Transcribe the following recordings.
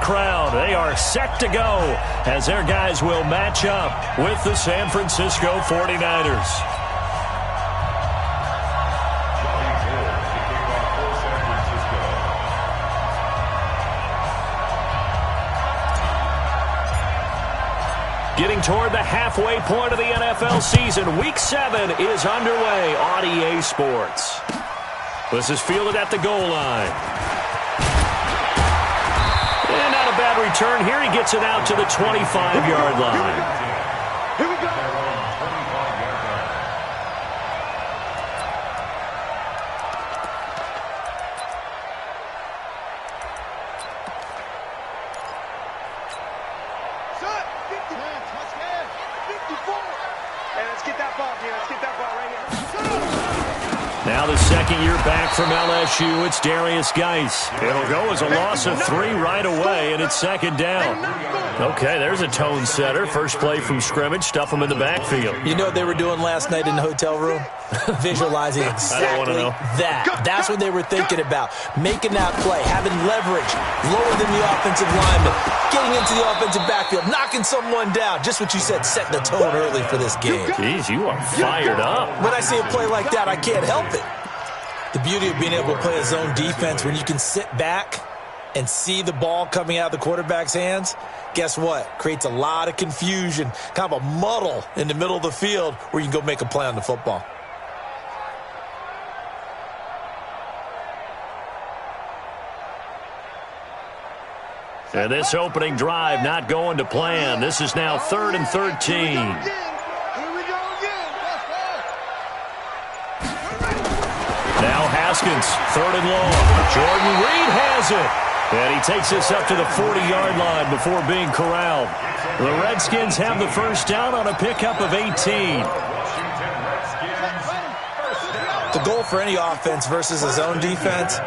crowd. They are set to go as their guys will match up with the San Francisco 49ers. Getting toward the halfway point of the NFL season, Week 7 is underway on EA Sports. This is fielded at the goal line. And not a bad return here. He gets it out to the 25-yard line. Here we go. Now the second year back from LSU, it's Darius Geis. It'll go as a loss of 3 right away, and it's second down. Okay, there's a tone setter. First play from scrimmage, stuff them in the backfield. You know what they were doing last night in the hotel room? Visualizing exactly that. That's what they were thinking about. Making that play, having leverage, lower than the offensive lineman, getting into the offensive backfield, knocking someone down. Just what you said, setting the tone early for this game. Jeez, you are fired up. When I see a play like that, I can't help it. The beauty of being able to play a zone defense when you can sit back and see the ball coming out of the quarterback's hands, guess what? Creates a lot of confusion, kind of a muddle in the middle of the field where you can go make a play on the football. And this opening drive not going to plan. This is now 3rd and 13. Now Haskins, 3rd and long. Jordan Reed has it. And he takes this up to the 40-yard line before being corralled. The Redskins have the first down on a pickup of 18. The goal for any offense versus a zone defense,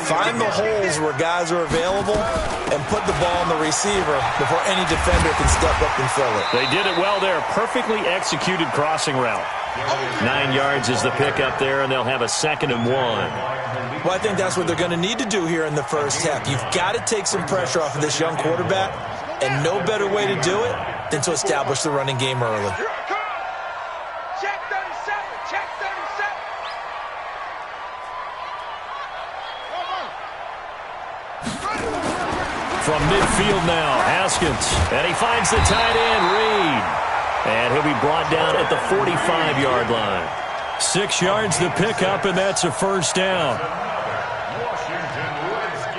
find the holes where guys are available and put the ball on the receiver before any defender can step up and fill it. They did it well there. Perfectly executed crossing route. 9 yards is the pickup there, and they'll have a 2nd and 1. Well, I think that's what they're going to need to do here in the first half. You've got to take some pressure off of this young quarterback, and no better way to do it than to establish the running game early. Check 37. Check 37. From midfield now, Haskins. And he finds the tight end, Reed. And he'll be brought down at the 45-yard line. 6 yards the pickup, and that's a first down.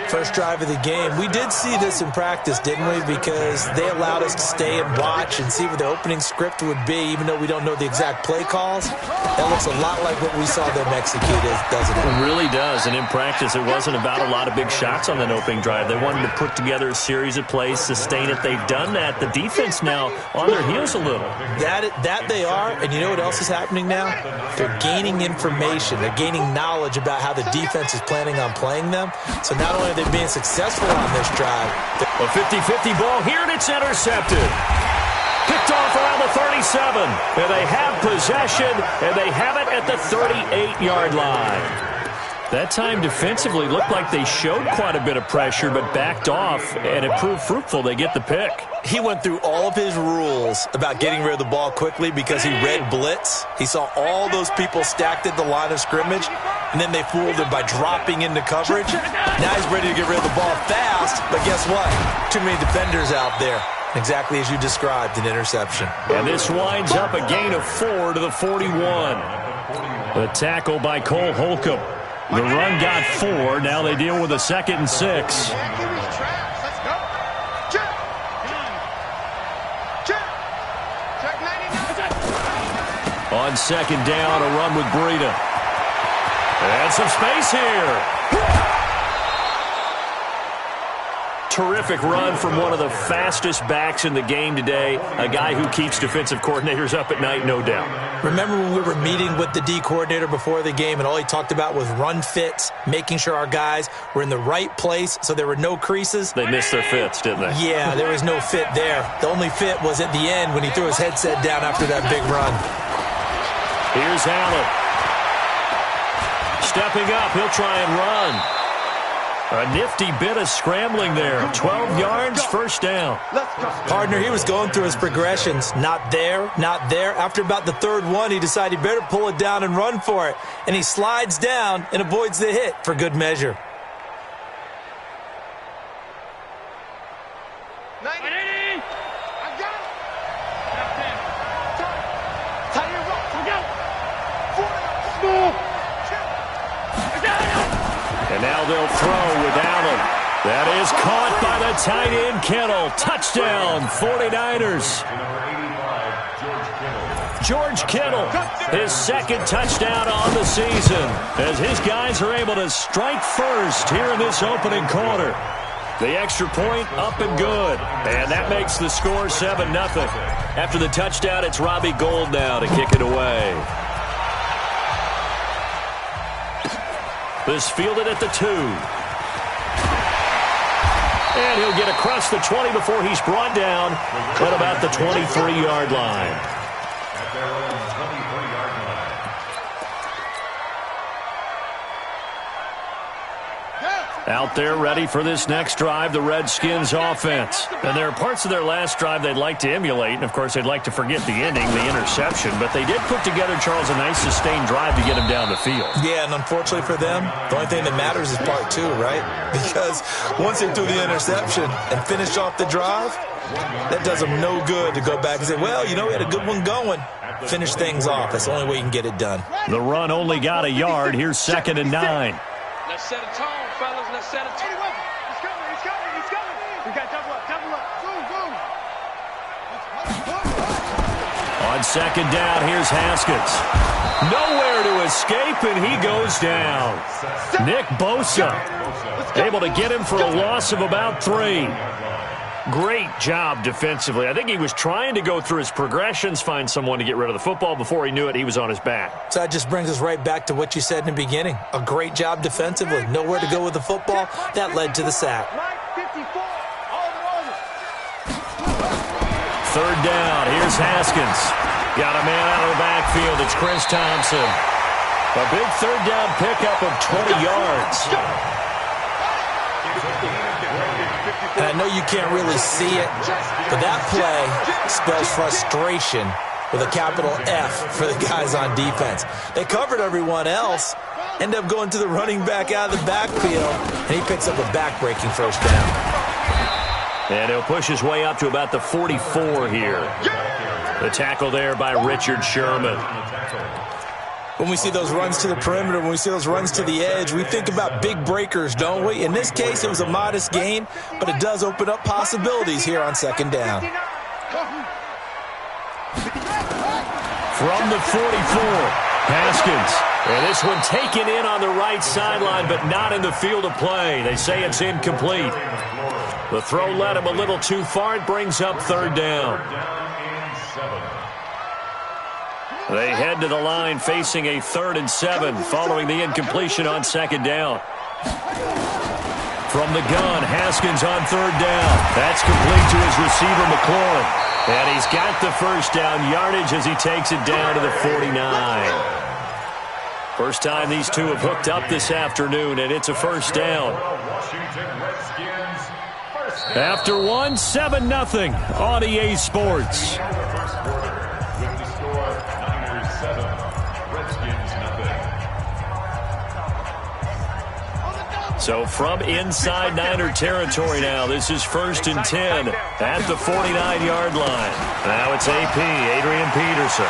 First drive of the game. We did see this in practice, didn't we? Because they allowed us to stay and watch and see what the opening script would be, even though we don't know the exact play calls. That looks a lot like what we saw them execute, doesn't it? It really does. And in practice, it wasn't about a lot of big shots on that opening drive. They wanted to put together a series of plays, sustain it. They've done that. The defense now on their heels a little. That they are. And you know what else is happening now? They're gaining information. They're gaining knowledge about how the defense is planning on playing them. So not only are they being successful on this drive. A 50-50 ball here, and it's intercepted. Picked off around the 37. And they have possession, and they have it at the 38-yard line. That time defensively looked like they showed quite a bit of pressure, but backed off, and it proved fruitful. They get the pick. He went through all of his rules about getting rid of the ball quickly because he read blitz. He saw all those people stacked at the line of scrimmage, and then they fooled him by dropping into coverage. Now he's ready to get rid of the ball fast, but guess what? Too many defenders out there. Exactly as you described, an interception. And this winds up a gain of 4 to the 41. The tackle by Cole Holcomb. The run got 4. Now they deal with a 2nd and 6. On 2nd down, a run with Breida. And some space here. Terrific run from one of the fastest backs in the game today. A guy who keeps defensive coordinators up at night, no doubt. Remember when we were meeting with the D coordinator before the game and all he talked about was run fits, making sure our guys were in the right place so there were no creases? They missed their fits, didn't they? Yeah, there was no fit there. The only fit was at the end when he threw his headset down after that big run. Here's Allen. Stepping up, he'll try and run. A nifty bit of scrambling there. 12 yards, first down. Partner, he was going through his progressions. Not there, not there. After about the third one, he decided he better pull it down and run for it. And he slides down and avoids the hit for good measure. 90. I got it. Tie your rope. Go. 40. And now they'll throw without him. That is caught by the tight end, Kittle. Touchdown, 49ers. George Kittle, his second touchdown on the season, as his guys are able to strike first here in this opening quarter. The extra point up and good, and that makes the score 7-0. After the touchdown, it's Robbie Gould now to kick it away. This fielded at the 2. And he'll get across the 20 before he's brought down at about the 23-yard line. Out there ready for this next drive, the Redskins offense. And there are parts of their last drive they'd like to emulate, and of course they'd like to forget the ending, the interception, but they did put together, Charles, a nice sustained drive to get him down the field. Yeah, and unfortunately for them, the only thing that matters is part 2, right? Because once they threw the interception and finished off the drive, that does them no good to go back and say, well, you know, we had a good one going. Finish things off. That's the only way you can get it done. The run only got a yard. Here's 2nd and 9. Let's set a tone, fellas. Let's set a tone. He's coming. We got double up. Boom. On 2nd down, here's Haskins. Nowhere to escape, and he goes down. Nick Bosa able to get him for a loss of about 3. Great job defensively. I think he was trying to go through his progressions, find someone to get rid of the football. Before he knew it, he was on his back. So that just brings us right back to what you said in the beginning. A great job defensively. Nowhere to go with the football. That led to the sack. 3rd down. Here's Haskins. Got a man out of the backfield. It's Chris Thompson. A big 3rd down pickup of 20 yards. And I know you can't really see it, but that play spells frustration with a capital F for the guys on defense. They covered everyone else, end up going to the running back out of the backfield, and he picks up a back-breaking 1st down. And he'll push his way up to about the 44 here. The tackle there by Richard Sherman. When we see those runs to the perimeter, when we see those runs to the edge, we think about big breakers, don't we? In this case, it was a modest gain, but it does open up possibilities here on 2nd down. From the 44, Haskins. And this one taken in on the right sideline, but not in the field of play. They say it's incomplete. The throw led him a little too far. It brings up 3rd down. They head to the line facing a 3rd and 7 following the incompletion on 2nd down. From the gun, Haskins on 3rd down. That's complete to his receiver, McLaurin. And he's got the 1st down yardage as he takes it down to the 49. First time these two have hooked up this afternoon, and it's a 1st down. After one, 7-0 on EA Sports. So from inside Niner territory now, this is 1st and 10 at the 49-yard line. Now it's AP, Adrian Peterson.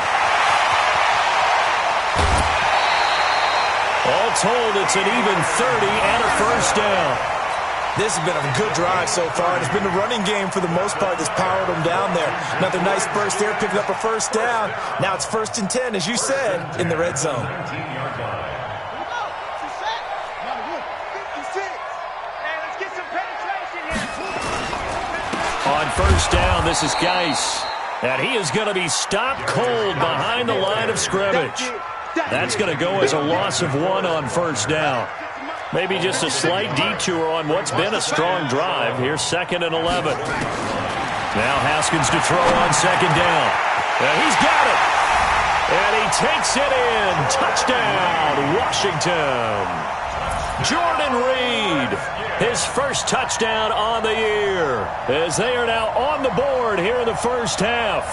All told, it's an even 30 and a 1st down. This has been a good drive so far, and it's been the running game for the most part that's powered them down there. Another nice burst there, picking up a 1st down. Now it's 1st and 10, as you said, in the red zone. On 1st down, this is Geis. And he is going to be stopped cold behind the line of scrimmage. That's going to go as a loss of 1 on 1st down. Maybe just a slight detour on what's been a strong drive. Here's 2nd and 11. Now Haskins to throw on 2nd down. And he's got it. And he takes it in. Touchdown, Washington. Jordan Reed, his first touchdown on the year, as they are now on the board here in the first half.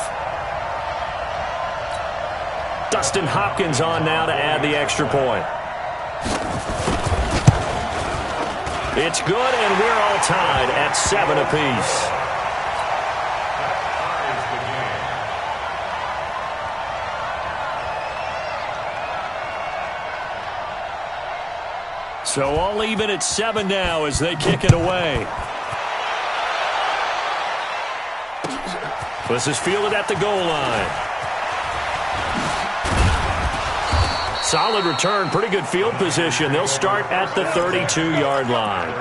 Dustin Hopkins on now to add the extra point. It's good, and we're all tied at 7 apiece. So all even at 7 now as they kick it away. This is fielded at the goal line. Solid return, pretty good field position. They'll start at the 32-yard line.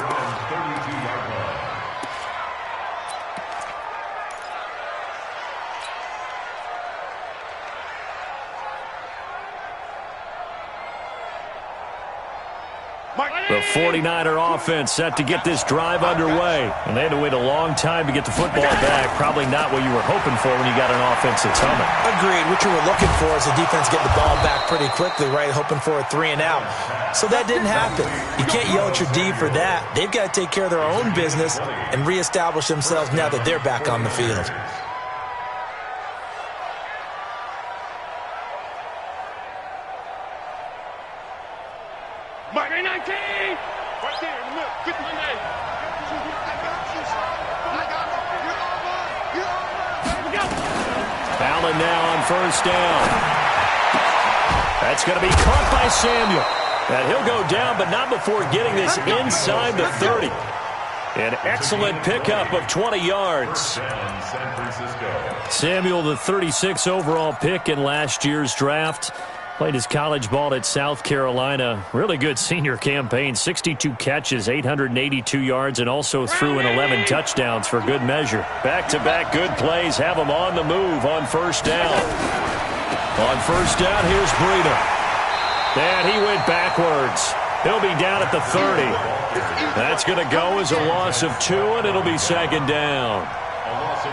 The 49er offense set to get this drive underway. And they had to wait a long time to get the football back. Probably not what you were hoping for when you got an offense that's humming. Agreed. What you were looking for is the defense getting the ball back pretty quickly, right? Hoping for a 3 and out. So that didn't happen. You can't yell at your D for that. They've got to take care of their own business and reestablish themselves now that they're back on the field. Allen now on first down. That's going to be caught by Samuel. And he'll go down, but not before getting this inside the 30. An excellent pickup of 20 yards. Samuel, the 36 overall pick in last year's draft. Played his college ball at South Carolina. Really good senior campaign. 62 catches, 882 yards, and also threw in 11 touchdowns for good measure. Back-to-back good plays have him on the move on first down. On first down, here's Breida. And he went backwards. He'll be down at the 30. That's going to go as a loss of 2, and it'll be second down.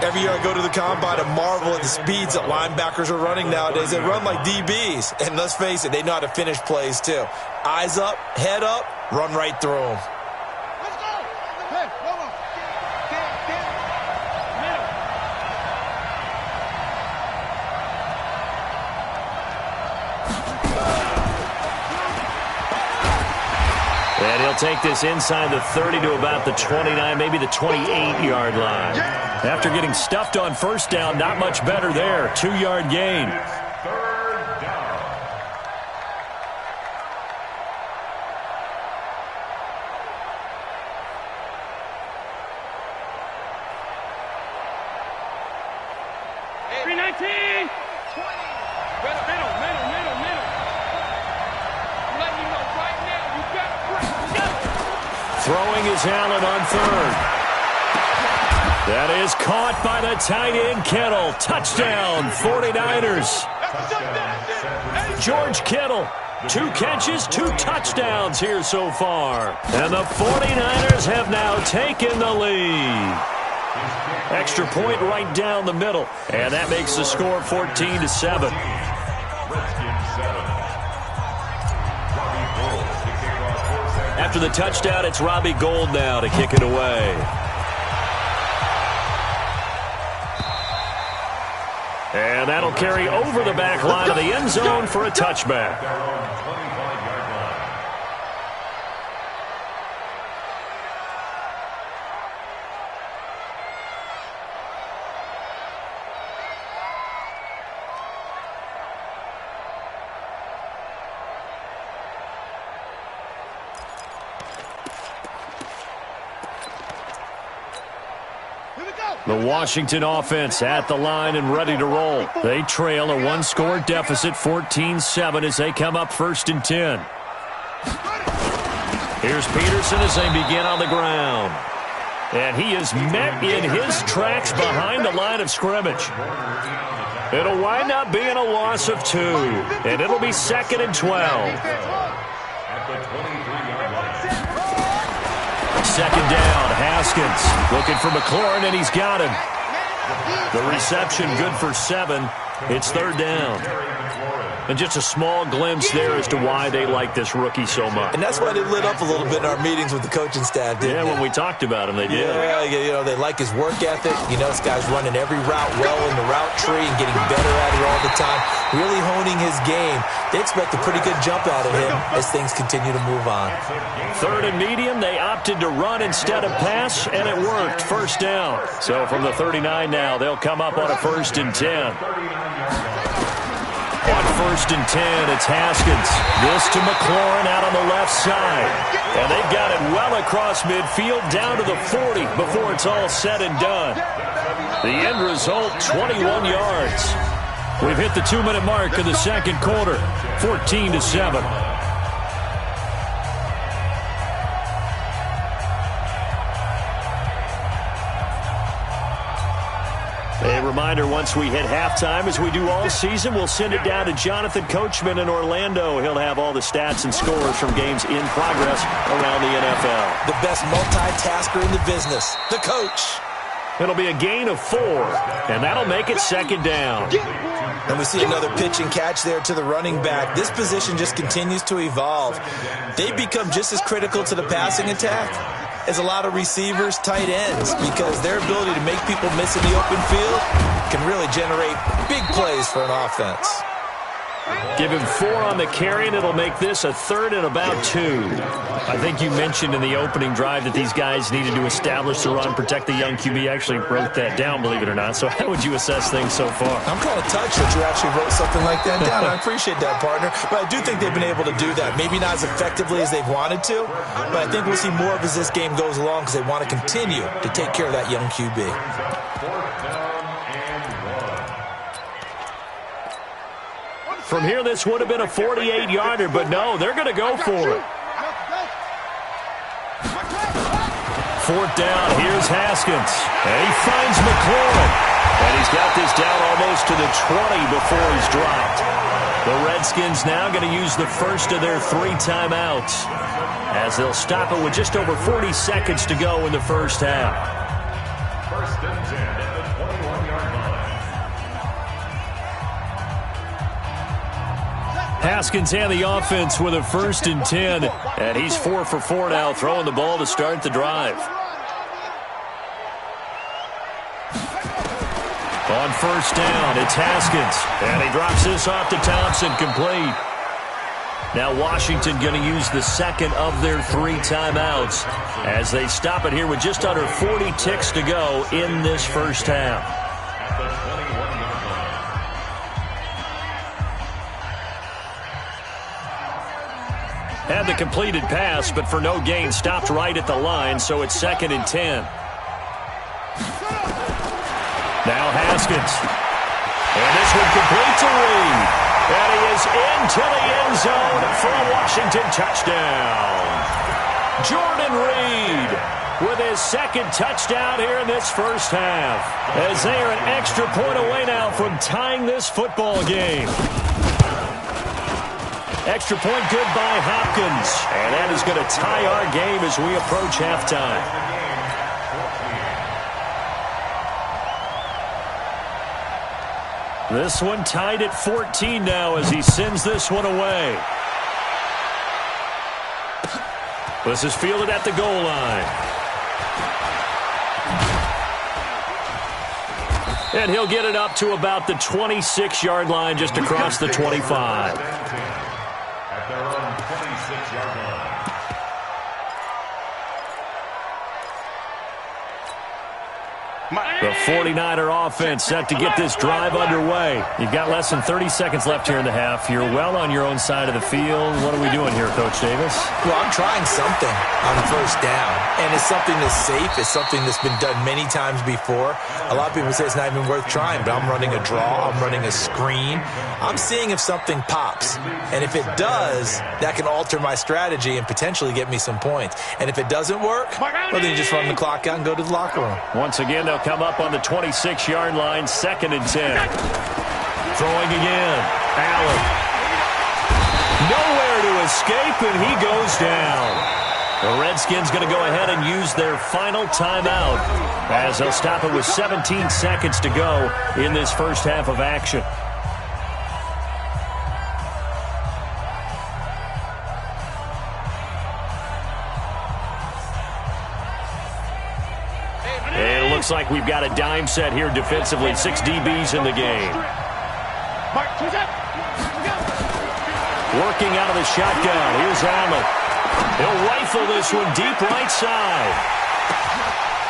Every year I go to the combine and marvel at the speeds that linebackers are running nowadays. They run like DBs. And let's face it, they know how to finish plays too. Eyes up, head up, run right through them. Let's go. Hey, come on. And he'll take this inside the 30 to about the 29, maybe the 28-yard line. After getting stuffed on first down, not much better there. 2-yard gain. Third down. Hey, 319. 20. Middle. I'm letting you know right now, you got to press. Throwing is Allen on third. That is caught by the tight end, Kittle. Touchdown, 49ers. George Kittle, 2 catches, 2 touchdowns here so far. And the 49ers have now taken the lead. Extra point right down the middle. And that makes the score 14-7. After the touchdown, it's Robbie Gould now to kick it away. And that'll carry over the back line of the end zone for a touchback. The Washington offense at the line and ready to roll. They trail a 1-score deficit, 14-7, as they come up 1st and 10. Here's Peterson as they begin on the ground. And he is met in his tracks behind the line of scrimmage. It'll wind up being a loss of 2, and it'll be 2nd and 12. Second down, Haskins looking for McLaurin, and he's got him. The reception good for 7, It's third down. And just a small glimpse there as to why they like this rookie so much. And that's why they lit up a little bit in our meetings with the coaching staff, didn't they? When we talked about him, they did. Yeah, they like his work ethic. This guy's running every route well in the route tree and getting better at it all the time, really honing his game. They expect a pretty good jump out of him as things continue to move on. Third and medium, they opted to run instead of pass, and it worked. First down. So from the 39 now, they'll come up on a 1st and 10. On 1st and 10, it's Haskins. This to McLaurin out on the left side. And they've got it well across midfield down to the 40 before it's all said and done. The end result, 21 yards. We've hit the 2-minute mark of the second quarter, 14-7. A reminder, once we hit halftime, as we do all season, we'll send it down to Jonathan Coachman in Orlando. He'll have all the stats and scores from games in progress around the NFL. The best multitasker in the business, the coach. It'll be a gain of 4, and that'll make it second down. And we see another pitch and catch there to the running back. This position just continues to evolve. They become just as critical to the passing attack as a lot of receivers, tight ends, because their ability to make people miss in the open field can really generate big plays for an offense. Give him 4 on the carry, and it'll make this a 3rd and about 2. I think you mentioned in the opening drive that these guys needed to establish the run, protect the young QB. Actually wrote that down, believe it or not. So how would you assess things so far? I'm kind of touched that you actually wrote something like that down. I appreciate that, partner. But I do think they've been able to do that. Maybe not as effectively as they've wanted to, but I think we'll see more of as this game goes along because they want to continue to take care of that young QB. From here, this would have been a 48-yarder, but no, they're going to go for it. 4th down, here's Haskins. And he finds McLaurin. And he's got this down almost to the 20 before he's dropped. The Redskins now going to use the first of their 3 timeouts, as they'll stop it with just over 40 seconds to go in the first half. 1st and 10 at the 21-yard line. Haskins and the offense with a 1st and 10. And he's 4 for 4 now, throwing the ball to start the drive. On 1st down, it's Haskins. And he drops this off to Thompson, complete. Now Washington going to use the second of their 3 timeouts as they stop it here with just under 40 ticks to go in this first half. Had the completed pass, but for no gain, stopped right at the line, so it's 2nd and 10. Now Haskins. And this one complete to Reed. And he is into the end zone for a Washington touchdown. Jordan Reed with his 2nd touchdown here in this first half, as they are an extra point away now from tying this football game. Extra point good by Hopkins. And that is going to tie our game as we approach halftime. This one tied at 14 now as he sends this one away. This is fielded at the goal line. And he'll get it up to about the 26-yard line, just across the 25. At their own 26-yard line. The 49er offense set to get this drive underway. You've got less than 30 seconds left here in the half. You're well on your own side of the field. What are we doing here, Coach Davis? Well, I'm trying something on 1st down, and it's something that's safe. It's something that's been done many times before. A lot of people say it's not even worth trying, but I'm running a draw. I'm running a screen. I'm seeing if something pops, and if it does, that can alter my strategy and potentially get me some points. And if it doesn't work, well, then you just run the clock out and go to the locker room. Once again, they'll come up on the 26-yard line, 2nd and 10. Throwing again. Allen. Nowhere to escape, and he goes down. The Redskins going to go ahead and use their final timeout as they'll stop it with 17 seconds to go in this first half of action. looks like we've got a dime set here defensively. 6 DBs in the game. Working out of the shotgun. Here's Allen. He'll rifle this one deep right side.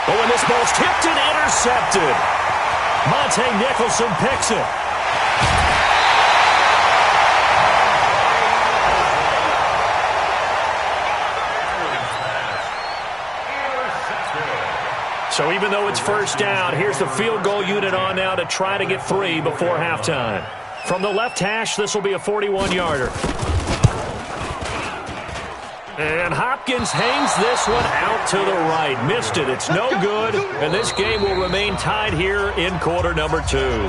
Oh, and this ball's tipped and intercepted. Monte Nicholson picks it. So even though it's first down, here's the field goal unit on now to try to get 3 before halftime. From the left hash, this will be a 41-yarder. And Hopkins hangs this one out to the right. Missed it. It's no good. And this game will remain tied here in quarter number 2.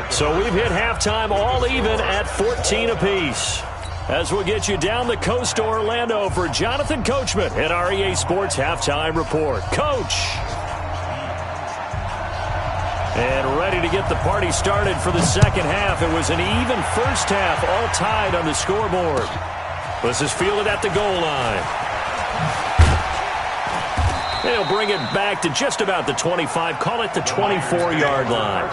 So we've hit halftime all even at 14 apiece. As we'll get you down the coast to Orlando for Jonathan Coachman at our EA Sports Halftime Report. Coach! And ready to get the party started for the second half. It was an even first half, all tied on the scoreboard. This is fielded at the goal line. They'll bring it back to just about the 25, call it the 24-yard line.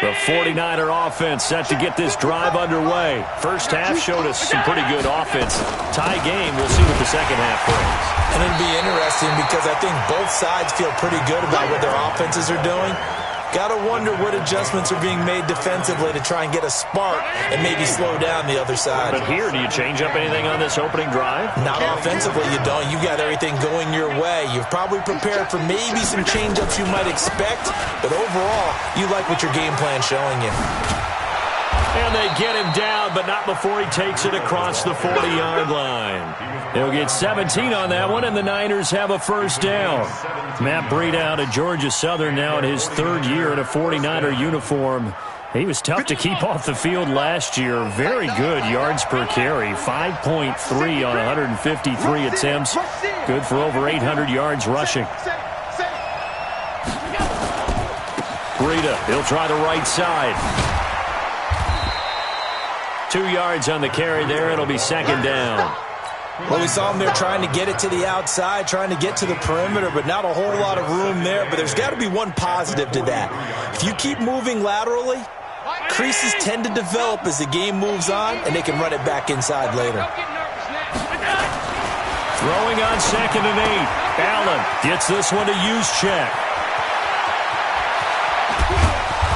The 49er offense set to get this drive underway. First half showed us some pretty good offense. Tie game, we'll see what the second half brings. And it'll be interesting because I think both sides feel pretty good about what their offenses are doing. Got to wonder what adjustments are being made defensively to try and get a spark and maybe slow down the other side. But here, do you change up anything on this opening drive? Not offensively, you don't. You got everything going your way. You've probably prepared for maybe some change-ups you might expect, but overall, you like what your game plan's showing you. And they get him down, but not before he takes it across the 40-yard line. He'll get 17 on that one, and the Niners have a first down. Matt Breida out of Georgia Southern now in his 3rd year in a 49er uniform. He was tough to keep off the field last year. Very good yards per carry, 5.3 on 153 attempts. Good for over 800 yards rushing. Breida, he'll try the right side. 2 yards on the carry there. It'll be second down. Well, we saw him there trying to get it to the outside, trying to get to the perimeter, but not a whole lot of room there. But there's got to be one positive to that. If you keep moving laterally, creases tend to develop as the game moves on, and they can run it back inside later. Throwing on 2nd and 8. Allen gets this one to Juszczyk.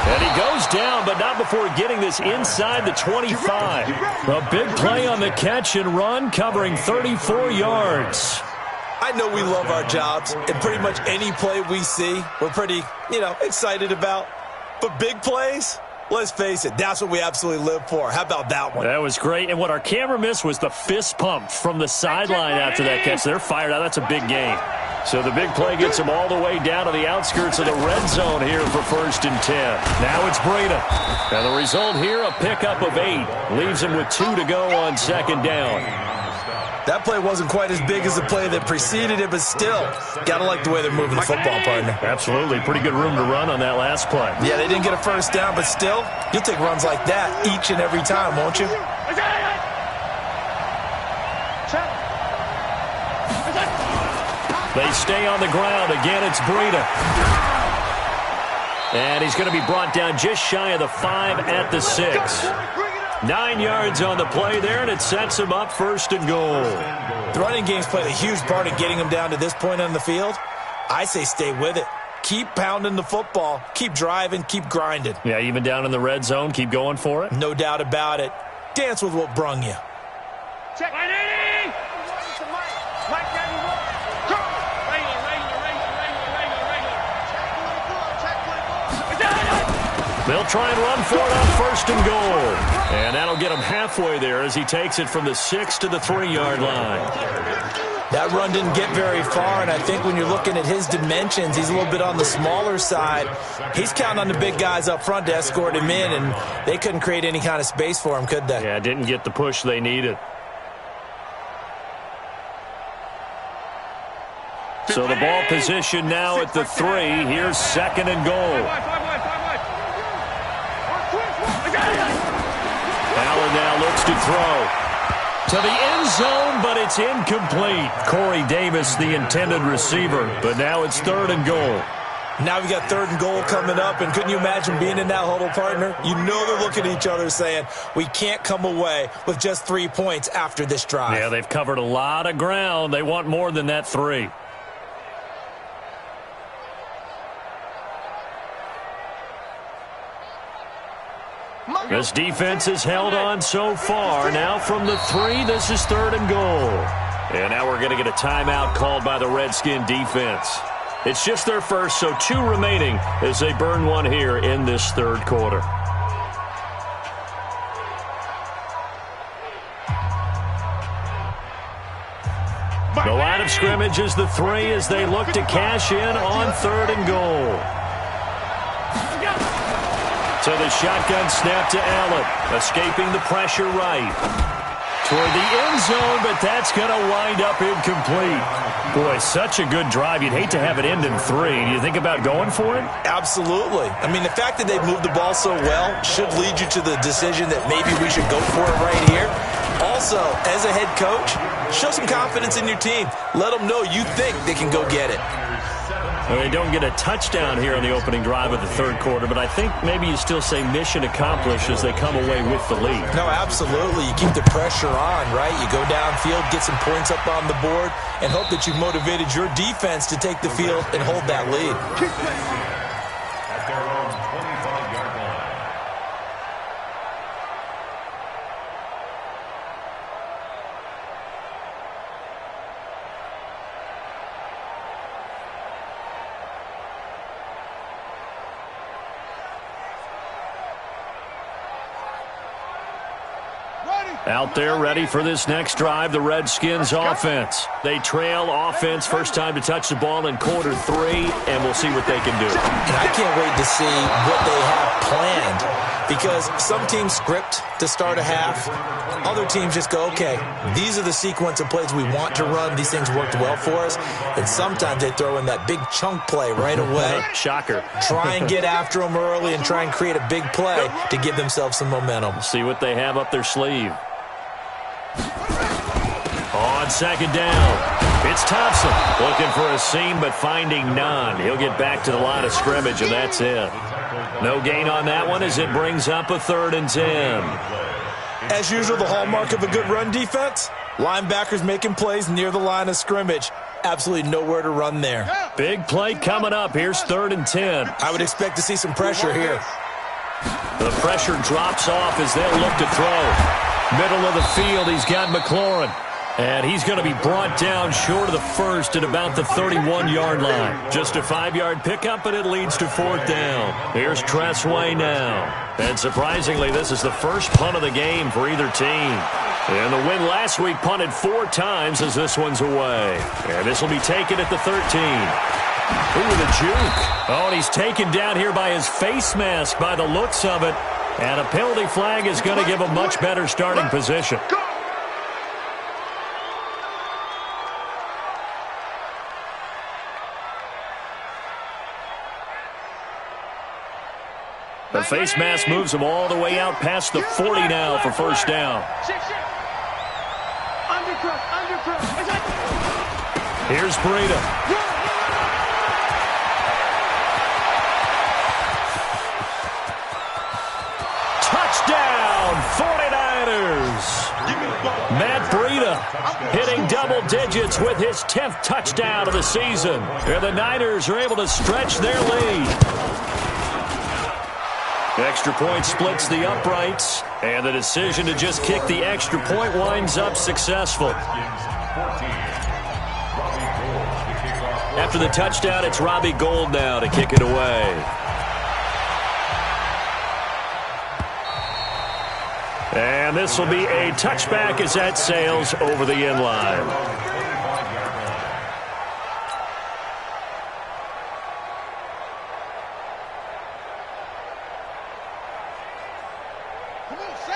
And he goes down, but not before getting this inside the 25. A big play on the catch and run, covering 34 yards. I know we love our jobs, and pretty much any play we see, we're pretty, excited about. But big plays, let's face it, that's what we absolutely live for. How about that one? That was great. And what our camera missed was the fist pump from the sideline after that catch. They're fired out. That's a big game. So the big play gets them all the way down to the outskirts of the red zone here for 1st and 10. Now it's Breida. And the result here, a pickup of 8. Leaves him with 2 to go on 2nd down. That play wasn't quite as big as the play that preceded it, but still, got to like the way they're moving the football, partner. Absolutely. Pretty good room to run on that last play. Yeah, they didn't get a first down, but still, you'll take runs like that each and every time, won't you? They stay on the ground. Again, it's Breida. And he's going to be brought down just shy of the 5 at the 6. 9 yards on the play there, and it sets him up 1st and goal. The running game's played a huge part in getting him down to this point on the field. I say stay with it. Keep pounding the football. Keep driving. Keep grinding. Yeah, even down in the red zone, keep going for it. No doubt about it. Dance with what brung you. Check. They'll try and run for it on 1st and goal. And that'll get him halfway there as he takes it from the 6 to the 3-yard line. That run didn't get very far, and I think when you're looking at his dimensions, he's a little bit on the smaller side. He's counting on the big guys up front to escort him in, and they couldn't create any kind of space for him, could they? Yeah, didn't get the push they needed. So the ball position now at the 3. Here's 2nd and goal. Allen now looks to throw. To the end zone, but it's incomplete. Corey Davis, the intended receiver, but now it's 3rd and goal. Now we got 3rd and goal coming up, and couldn't you imagine being in that huddle, partner? You know they're looking at each other saying, we can't come away with just 3 points after this drive. Yeah, they've covered a lot of ground. They want more than that 3. This defense has held on so far. Now from the 3, this is 3rd and goal. And now we're going to get a timeout called by the Redskin defense. It's just their first, so 2 remaining as they burn one here in this 3rd quarter. The line of scrimmage is the 3 as they look to cash in on 3rd and goal. So the shotgun snap to Allen, escaping the pressure right. Toward the end zone, but that's going to wind up incomplete. Boy, such a good drive. You'd hate to have it end in 3. Do you think about going for it? Absolutely. I mean, the fact that they've moved the ball so well should lead you to the decision that maybe we should go for it right here. Also, as a head coach, show some confidence in your team. Let them know you think they can go get it. Well, they don't get a touchdown here on the opening drive of the 3rd quarter, but I think maybe you still say mission accomplished as they come away with the lead. No, absolutely. You keep the pressure on, right? You go downfield, get some points up on the board, and hope that you've motivated your defense to take the field and hold that lead. At their own 25-yard line. Out there ready for this next drive, the Redskins offense. They trail offense, first time to touch the ball in quarter 3, and we'll see what they can do. And I can't wait to see what they have planned, because some teams script to start a half. Other teams just go, okay, these are the sequence of plays we want to run. These things worked well for us. And sometimes they throw in that big chunk play right away. Shocker. Try and get after them early and try and create a big play to give themselves some momentum. See what they have up their sleeve. On 2nd down, it's Thompson looking for a seam but finding none. He'll get back to the line of scrimmage, and that's it. No gain on that one as it brings up a 3rd and 10. As usual, the hallmark of a good run defense, linebackers making plays near the line of scrimmage. Absolutely nowhere to run there. Big play coming up. Here's 3rd and 10. I would expect to see some pressure here. The pressure drops off as they'll look to throw. Middle of the field, he's got McLaurin. And he's going to be brought down short of the 1st at about the 31-yard line. Just a 5-yard pickup, but it leads to 4th down. Here's Tressway now. And surprisingly, this is the first punt of the game for either team. And the win last week punted 4 times as this one's away. And this will be taken at the 13. Ooh, the juke. Oh, and he's taken down here by his face mask by the looks of it. And a penalty flag is going to give a much better starting position. The face mask moves him all the way out past the 40 now for first down. Here's Breida. Touchdown, 49ers. Matt Breida hitting double digits with his 10th touchdown of the season. And the Niners are able to stretch their lead. Extra point splits the uprights, and the decision to just kick the extra point winds up successful. After the touchdown, it's Robbie Gould now to kick it away. And this will be a touchback as that sails over the end line.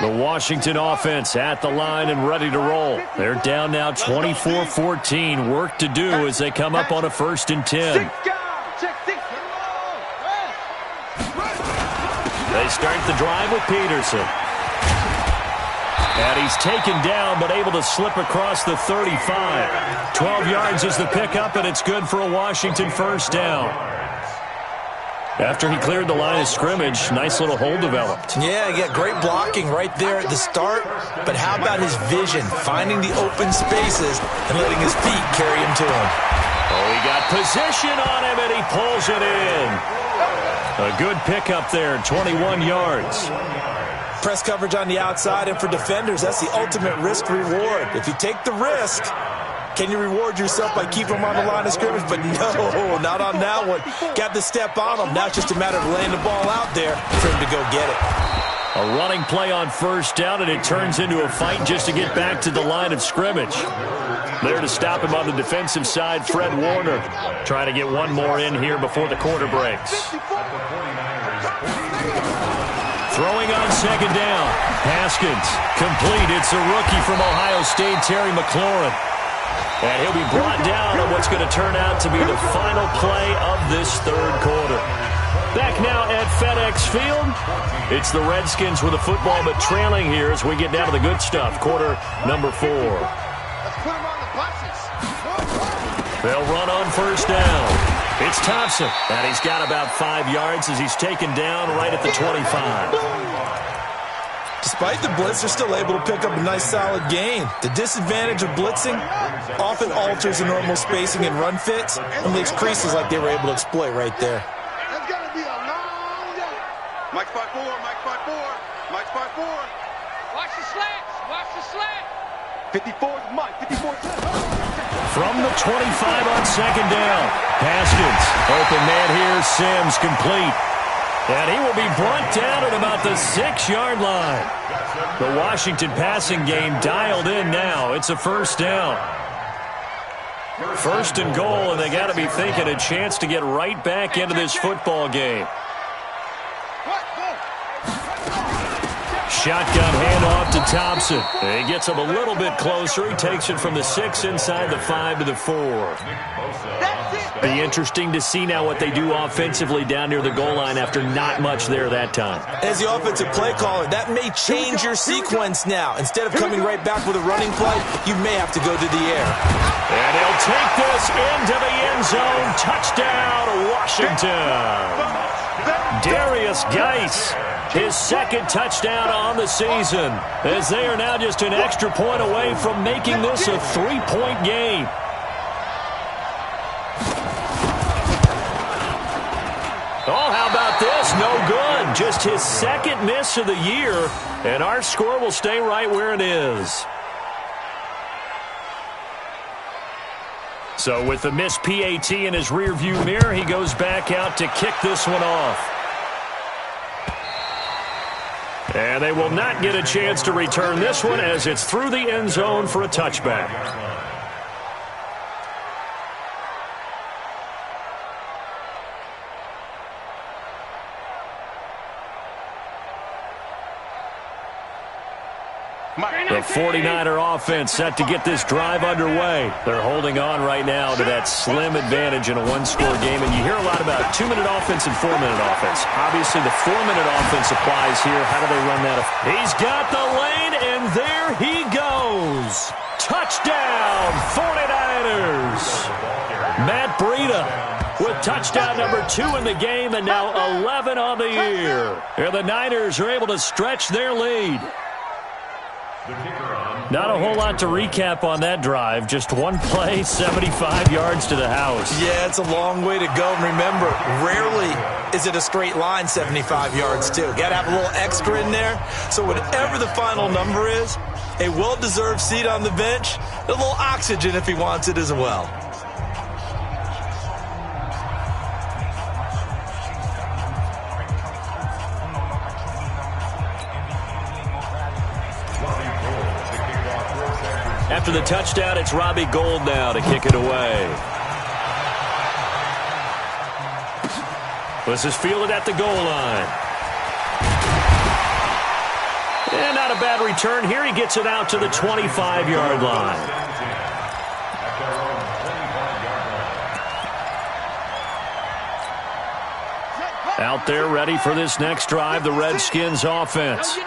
The Washington offense at the line and ready to roll. They're down now 24-14. Work to do as they come up on a 1st and 10. They start the drive with Peterson. And he's taken down, but able to slip across the 35. 12 yards is the pickup, and it's good for a Washington first down. After he cleared the line of scrimmage, nice little hole developed. Yeah, he got great blocking right there at the start. But how about his vision, finding the open spaces and letting his feet carry him to him? Oh, he got position on him, and he pulls it in. A good pickup there, 21 yards. Press coverage on the outside, and for defenders, that's the ultimate risk-reward. If you take the risk, can you reward yourself by keeping him on the line of scrimmage? But no, not on that one. Got to step on him. Now it's just a matter of laying the ball out there for him to go get it. A running play on first down, and it turns into a fight just to get back to the line of scrimmage. There to stop him on the defensive side, Fred Warner. Trying to get one more in here before the quarter breaks. Throwing on second down. Haskins, complete. It's a rookie from Ohio State, Terry McLaurin. And he'll be brought down on what's going to turn out to be the final play of this third quarter. Back now at FedEx Field. It's the Redskins with the football, but trailing here as we get down to the good stuff. Quarter number 4. They'll run on first down. It's Thompson, and he's got about 5 yards as he's taken down right at the 25. Despite the blitz, they're still able to pick up a nice, solid gain. The disadvantage of blitzing often alters the normal spacing and run fits and leaves creases like they were able to exploit right there. It's going to be a long day. Mike 5-4, Mike 5-4, Mike 5-4. Watch the slants, watch the slant. 54 is Mike, 54 is From the 25 on second down. Haskins, open man here, Sims, complete. And he will be brought down at about the 6-yard line. The Washington passing game dialed in now. It's a first down. First and goal, and they got to be thinking a chance to get right back into this football game. Shotgun handoff to Thompson. He gets him a little bit closer. He takes it from the 6 inside the 5 to the 4. Be interesting to see now what they do offensively down near the goal line after not much there that time. As the offensive play caller, that may change your sequence now. Instead of coming right back with a running play, you may have to go to the air. And he'll take this into the end zone. Touchdown, Washington. Darius Geis, his second touchdown on the season, as they are now just an extra point away from making this a 3-point game. Oh, how about this? No good. Just his second miss of the year, and our score will stay right where it is. So with the missed PAT in his rearview mirror, he goes back out to kick this one off. And they will not get a chance to return this one as it's through the end zone for a touchback. The 49er offense set to get this drive underway. They're holding on right now to that slim advantage in a one-score game. And you hear a lot about 2-minute offense and 4-minute offense. Obviously, the 4-minute offense applies here. How do they run that? He's got the lane, and there he goes. Touchdown, 49ers. Matt Breida with touchdown number 2 in the game, and now 11 on the year. And the Niners are able to stretch their lead. Not a whole lot to recap on that drive. Just one play, 75 yards to the house. Yeah, it's a long way to go. And remember, rarely is it a straight line 75 yards, too. Got to have a little extra in there. So whatever the final number is, a well-deserved seat on the bench, a little oxygen if he wants it as well. After the touchdown, it's Robbie Gould now to kick it away. This is fielded at the goal line. And not a bad return here. He gets it out to the 25-yard line. Out there ready for this next drive, the Redskins offense.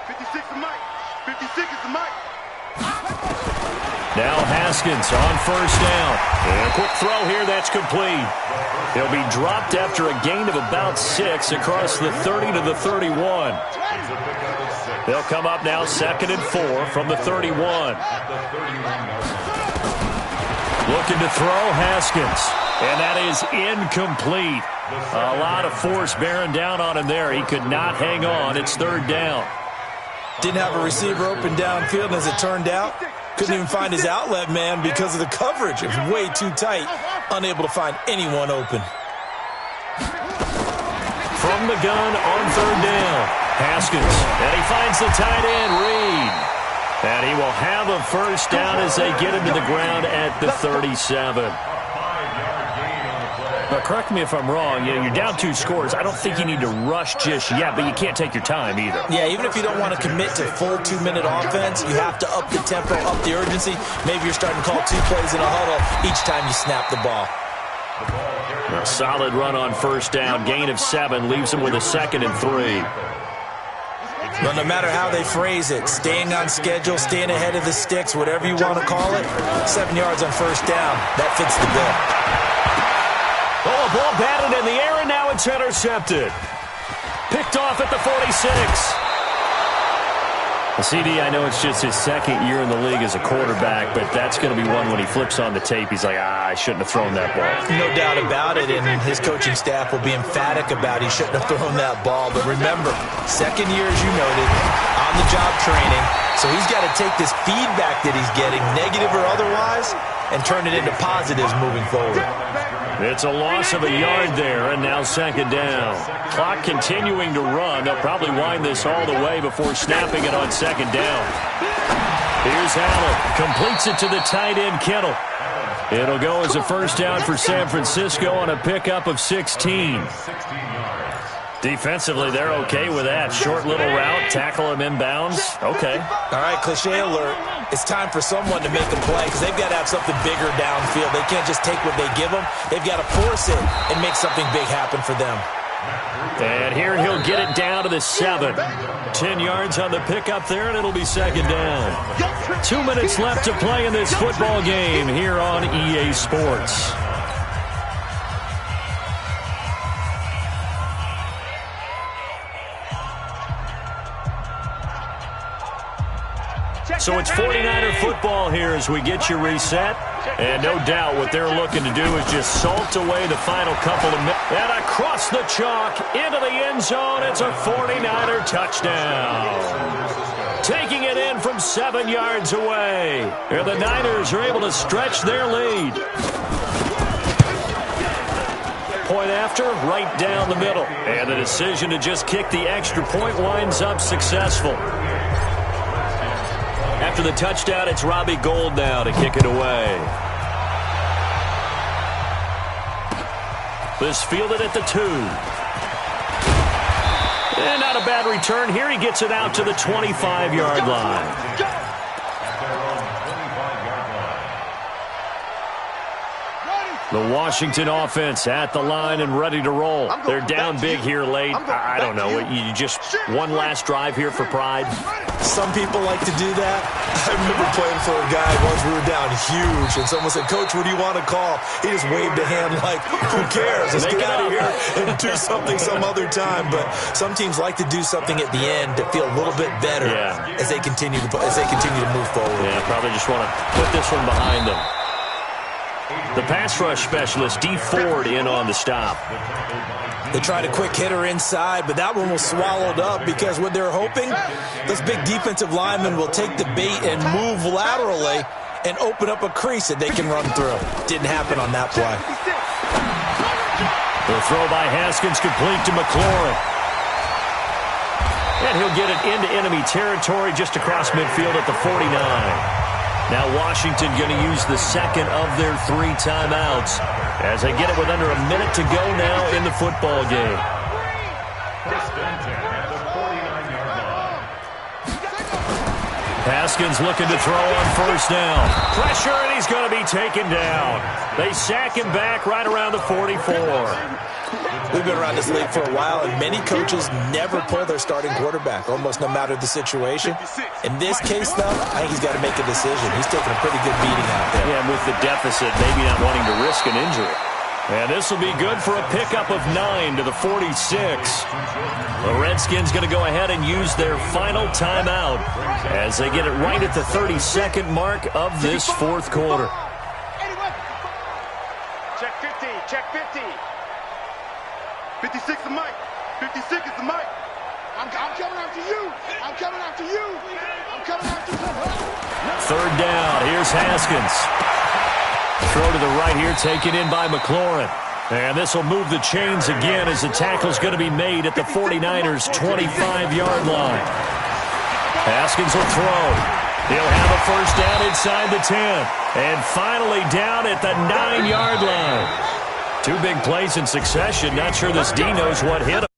56 is Mike. 56 is the Mike. Now Haskins on first down. And a quick throw here that's complete. He'll be dropped after a gain of about 6 across the 30 to the 31. They'll come up now 2nd and 4 from the 31. Looking to throw Haskins. And that is incomplete. A lot of force bearing down on him there. He could not hang on. It's 3rd down. Didn't have a receiver open downfield, and as it turned out, couldn't even find his outlet man because of the coverage. It was way too tight. Unable to find anyone open. From the gun on 3rd down. Haskins. And he finds the tight end, Reed. And he will have a first down as they get him to the ground at the 37. But correct me if I'm wrong, you're down 2 scores. I don't think you need to rush just yet, but you can't take your time either. Yeah, even if you don't want to commit to full 2-minute offense, you have to up the tempo, up the urgency. Maybe you're starting to call 2 plays in a huddle each time you snap the ball. A solid run on first down. Gain of 7 leaves him with a 2nd and 3. Well, no matter how they phrase it, staying on schedule, staying ahead of the sticks, whatever you want to call it, 7 yards on first down, that fits the bill. Oh, a ball batted in the air, and now it's intercepted. Picked off at the 46. CD, I know it's just his 2nd year in the league as a quarterback, but that's going to be one when he flips on the tape. He's like, I shouldn't have thrown that ball. No doubt about it, and his coaching staff will be emphatic about he shouldn't have thrown that ball. But remember, 2nd year, as you noted, on-the-job training, so he's got to take this feedback that he's getting, negative or otherwise, and turn it into positives moving forward. It's a loss of a yard there, and now 2nd down. Clock continuing to run. They'll probably wind this all the way before snapping it on 2nd down. Here's Allen. Completes it to the tight end, Kittle. It'll go as a first down for San Francisco on a pickup of 16. Defensively, they're okay with that. Short little route, tackle him inbounds. Okay. All right, cliche alert. It's time for someone to make a play because they've got to have something bigger downfield. They can't just take what they give them. They've got to force it and make something big happen for them. And here he'll get it down to the 7. 10 yards on the pickup there, and it'll be 2nd down. 2 minutes left to play in this football game here on EA Sports. So it's 49er football here as we get you reset. And no doubt what they're looking to do is just salt away the final couple of minutes. And across the chalk, into the end zone, it's a 49er touchdown. Taking it in from 7 yards away. And the Niners are able to stretch their lead. Point after, right down the middle. And the decision to just kick the extra point winds up successful. After the touchdown, it's Robbie Gould now to kick it away. This fielded at the 2. And not a bad return here. He gets it out to the 25-yard line. The Washington offense at the line and ready to roll. They're down big here late. I don't know. You just one last drive here for pride. Some people like to do that. I remember playing for a guy once we were down huge, and someone said, Coach, what do you want to call? He just waved a hand like, who cares? Let's get out of here and do something some other time. But some teams like to do something at the end to feel a little bit better as they continue to move forward. Yeah, probably just want to put this one behind them. The pass rush specialist, D. Ford, in on the stop. They tried a quick hitter inside, but that one was swallowed up because what they're hoping, this big defensive lineman will take the bait and move laterally and open up a crease that they can run through. Didn't happen on that play. The throw by Haskins complete to McLaurin. And he'll get it into enemy territory just across midfield at the 49. Now Washington going to use the second of their 3 timeouts as they get it with under a minute to go now in the football game. Haskins looking to throw on first down. Pressure, and he's going to be taken down. They sack him back right around the 44. We've been around this league for a while, and many coaches never pull their starting quarterback, almost no matter the situation. In this case, though, I think he's got to make a decision. He's taking a pretty good beating out there. Yeah, and with the deficit, maybe not wanting to risk an injury. And this will be good for a pickup of 9 to the 46. The Redskins going to go ahead and use their final timeout as they get it right at the 32nd mark of this fourth quarter. Check 50, check 50. 56 is Mike. 56 is the Mike. I'm coming after you. I'm coming after you. I'm coming after you. Third down. Here's Haskins. Throw to the right here, taken in by McLaurin. And this will move the chains again as the tackle's going to be made at the 49ers' 25-yard line. Haskins will throw. He'll have a first down inside the 10. And finally down at the 9-yard line. Two big plays in succession. Not sure this D knows what hit him.